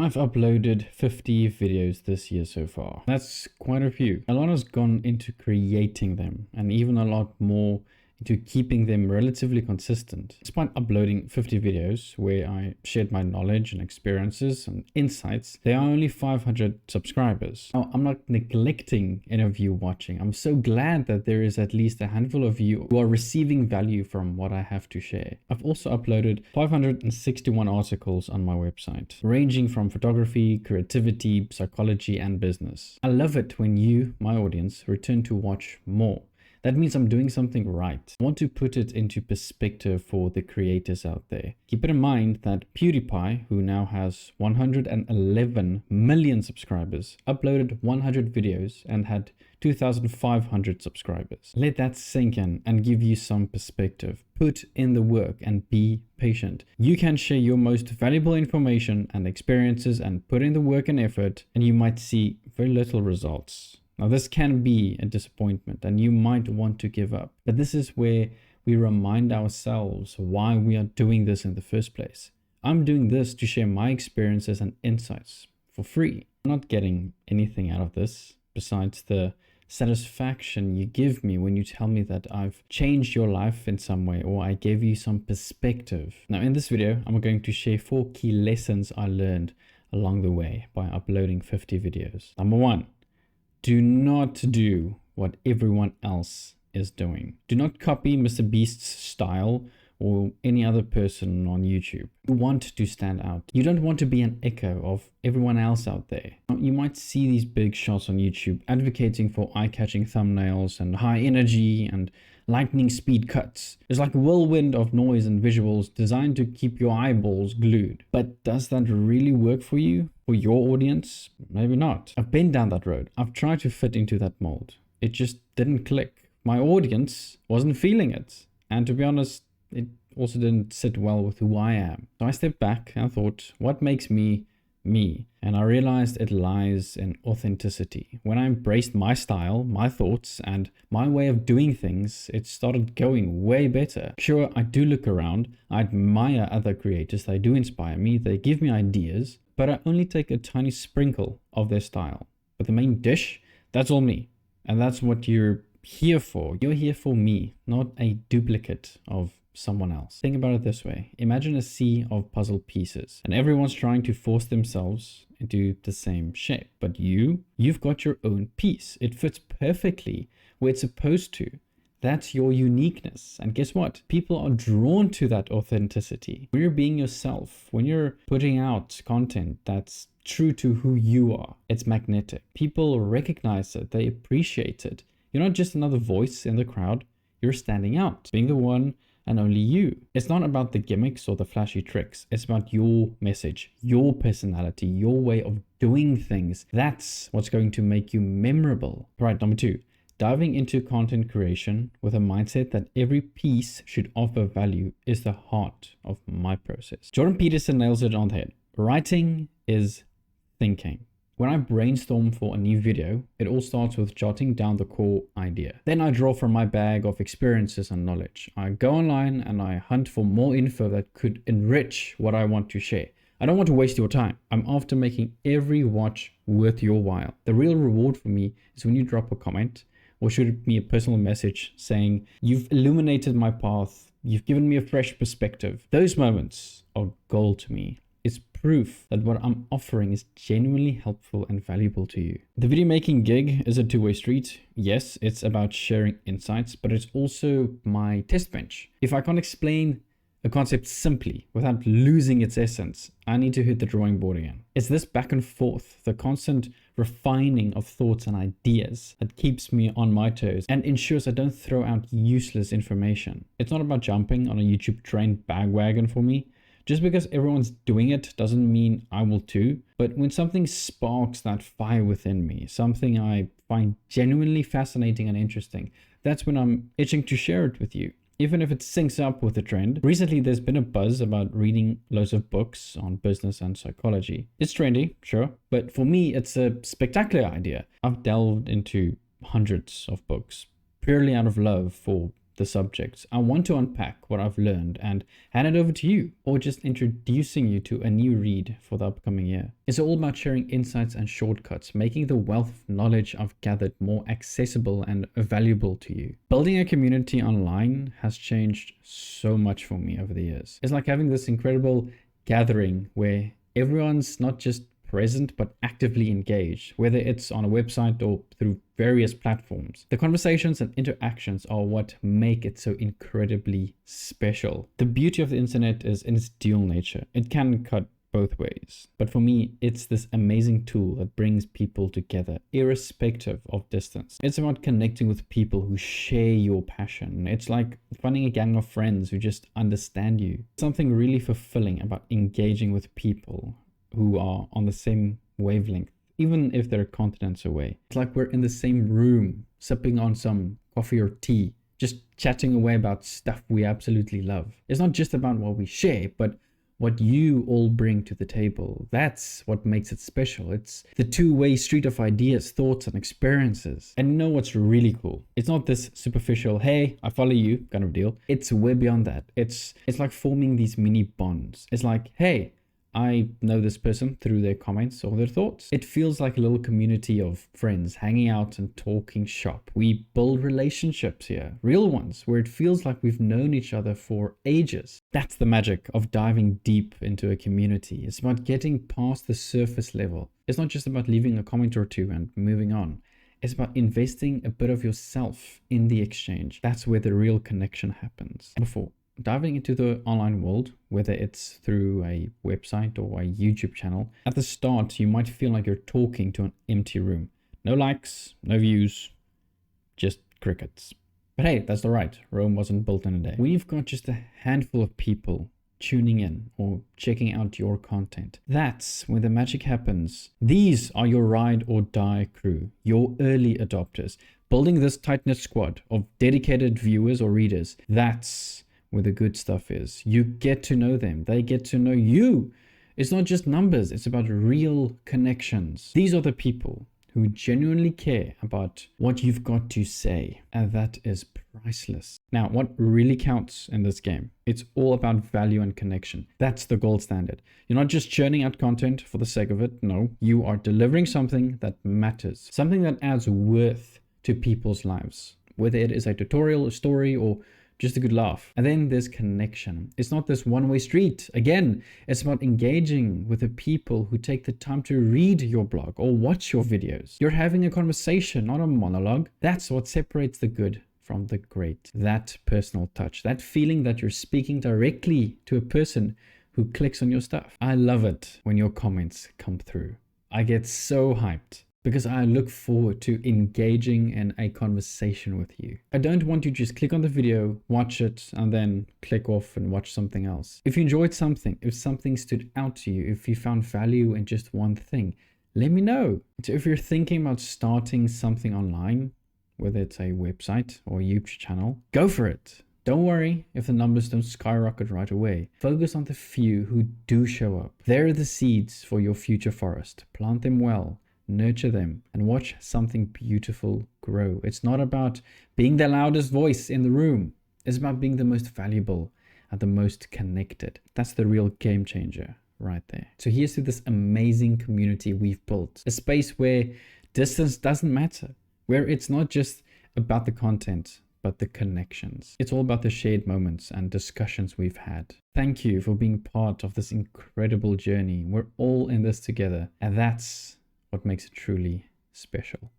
I've uploaded 50 videos this year so far. That's quite a few. A lot has gone into creating them and even a lot more into keeping them relatively consistent. Despite uploading 50 videos where I shared my knowledge and experiences and insights, there are only 500 subscribers. Now, I'm not neglecting any of you watching. I'm so glad that there is at least a handful of you who are receiving value from what I have to share. I've also uploaded 561 articles on my website, ranging from photography, creativity, psychology, and business. I love it when you, my audience, return to watch more. That means I'm doing something right. I want to put it into perspective for the creators out there. Keep it in mind that PewDiePie, who now has 111 million subscribers, uploaded 100 videos and had 2,500 subscribers. Let that sink in and give you some perspective. Put in the work and be patient. You can share your most valuable information and experiences and put in the work and effort, and you might see very little results. Now, this can be a disappointment and you might want to give up, but this is where we remind ourselves why we are doing this in the first place. I'm doing this to share my experiences and insights for free. I'm not getting anything out of this besides the satisfaction you give me when you tell me that I've changed your life in some way or I gave you some perspective. Now, in this video, I'm going to share 4 key lessons I learned along the way by uploading 50 videos. Number 1. Do not do what everyone else is doing. Do not copy Mr. Beast's style or any other person on YouTube. You want to stand out. You don't want to be an echo of everyone else out there. You might see these big shots on YouTube advocating for eye-catching thumbnails and high energy and lightning speed cuts. It's like a whirlwind of noise and visuals designed to keep your eyeballs glued. But does that really work for you? For your audience? Maybe not. I've been down that road. I've tried to fit into that mold. It just didn't click. My audience wasn't feeling it. And to be honest, it also didn't sit well with who I am. So I stepped back and thought, what makes me me? And I realized it lies in authenticity. When I embraced my style, my thoughts, and my way of doing things, it started going way better. Sure, I do look around. I admire other creators. They do inspire me. They give me ideas, but I only take a tiny sprinkle of their style. But the main dish, that's all me. And that's what you're here for. You're here for me, not a duplicate of someone else. Think about it this way. Imagine a sea of puzzle pieces and everyone's trying to force themselves into the same shape. But you've got your own piece. It fits perfectly where it's supposed to. That's your uniqueness. And guess what? People are drawn to that authenticity. When you're being yourself, when you're putting out content that's true to who you are, it's magnetic. People recognize it. They appreciate it. You're not just another voice in the crowd. You're standing out, being the one and only you. It's not about the gimmicks or the flashy tricks. It's about your message, your personality, your way of doing things. That's what's going to make you memorable. Right, number 2. Diving into content creation with a mindset that every piece should offer value is the heart of my process. Jordan Peterson nails it on the head. Writing is thinking. When I brainstorm for a new video, it all starts with jotting down the core idea. Then I draw from my bag of experiences and knowledge. I go online and I hunt for more info that could enrich what I want to share. I don't want to waste your time. I'm after making every watch worth your while. The real reward for me is when you drop a comment or shoot me a personal message saying, you've illuminated my path. You've given me a fresh perspective. Those moments are gold to me. It's proof that what I'm offering is genuinely helpful and valuable to you. The video making gig is a two-way street. Yes, it's about sharing insights, but it's also my test bench. If I can't explain a concept simply without losing its essence, I need to hit the drawing board again. It's this back and forth, the constant refining of thoughts and ideas that keeps me on my toes and ensures I don't throw out useless information. It's not about jumping on a YouTube trend bandwagon for me. Just because everyone's doing it doesn't mean I will too. But when something sparks that fire within me, something I find genuinely fascinating and interesting, that's when I'm itching to share it with you, even if it syncs up with the trend. Recently, there's been a buzz about reading loads of books on business and psychology. It's trendy, sure, but for me, it's a spectacular idea. I've delved into hundreds of books purely out of love for the subjects. I want to unpack what I've learned and hand it over to you, or just introducing you to a new read for the upcoming year. It's all about sharing insights and shortcuts, making the wealth of knowledge I've gathered more accessible and valuable to you. Building a community online has changed so much for me over the years. It's like having this incredible gathering where everyone's not just present but actively engaged, whether it's on a website or through various platforms. The conversations and interactions are what make it so incredibly special. The beauty of the internet is in its dual nature. It can cut both ways, but for me it's this amazing tool that brings people together irrespective of distance. It's about connecting with people who share your passion. It's like finding a gang of friends who just understand you. Something really fulfilling about engaging with people who are on the same wavelength, even if they're continents away. It's like we're in the same room, sipping on some coffee or tea, just chatting away about stuff we absolutely love. It's not just about what we share, but what you all bring to the table. That's what makes it special. It's the two-way street of ideas, thoughts, and experiences. And you know what's really cool? It's not this superficial, hey, I follow you kind of deal. It's way beyond that. It's like forming these mini bonds. It's like, hey, I know this person through their comments or their thoughts. It feels like a little community of friends hanging out and talking shop. We build relationships here, real ones, where it feels like we've known each other for ages. That's the magic of diving deep into a community. It's about getting past the surface level. It's not just about leaving a comment or two and moving on. It's about investing a bit of yourself in the exchange. That's where the real connection happens. Before diving into the online world, whether it's through a website or a YouTube channel, at the start, you might feel like you're talking to an empty room. No likes, no views, just crickets. But hey, that's all right. Rome wasn't built in a day. When you've got just a handful of people tuning in or checking out your content, that's when the magic happens. These are your ride or die crew, your early adopters. Building this tight-knit squad of dedicated viewers or readers, that's where the good stuff is. You get to know them. They get to know you. It's not just numbers. It's about real connections. These are the people who genuinely care about what you've got to say. And that is priceless. Now, what really counts in this game? It's all about value and connection. That's the gold standard. You're not just churning out content for the sake of it. No, you are delivering something that matters. Something that adds worth to people's lives. Whether it is a tutorial, a story, or just a good laugh. And then there's connection. It's not this one-way street. Again, it's about engaging with the people who take the time to read your blog or watch your videos. You're having a conversation, not a monologue. That's what separates the good from the great. That personal touch, that feeling that you're speaking directly to a person who clicks on your stuff. I love it when your comments come through. I get so hyped, because I look forward to engaging in a conversation with you. I don't want you to just click on the video, watch it, and then click off and watch something else. If you enjoyed something, if something stood out to you, if you found value in just one thing, let me know. So if you're thinking about starting something online, whether it's a website or a YouTube channel, go for it. Don't worry if the numbers don't skyrocket right away. Focus on the few who do show up. They're the seeds for your future forest. Plant them well. Nurture them and watch something beautiful grow. It's not about being the loudest voice in the room. It's about being the most valuable and the most connected. That's the real game changer right there. So here's to this amazing community we've built. A space where distance doesn't matter, where it's not just about the content, but the connections. It's all about the shared moments and discussions we've had. Thank you for being part of this incredible journey. We're all in this together, and that's what makes it truly special.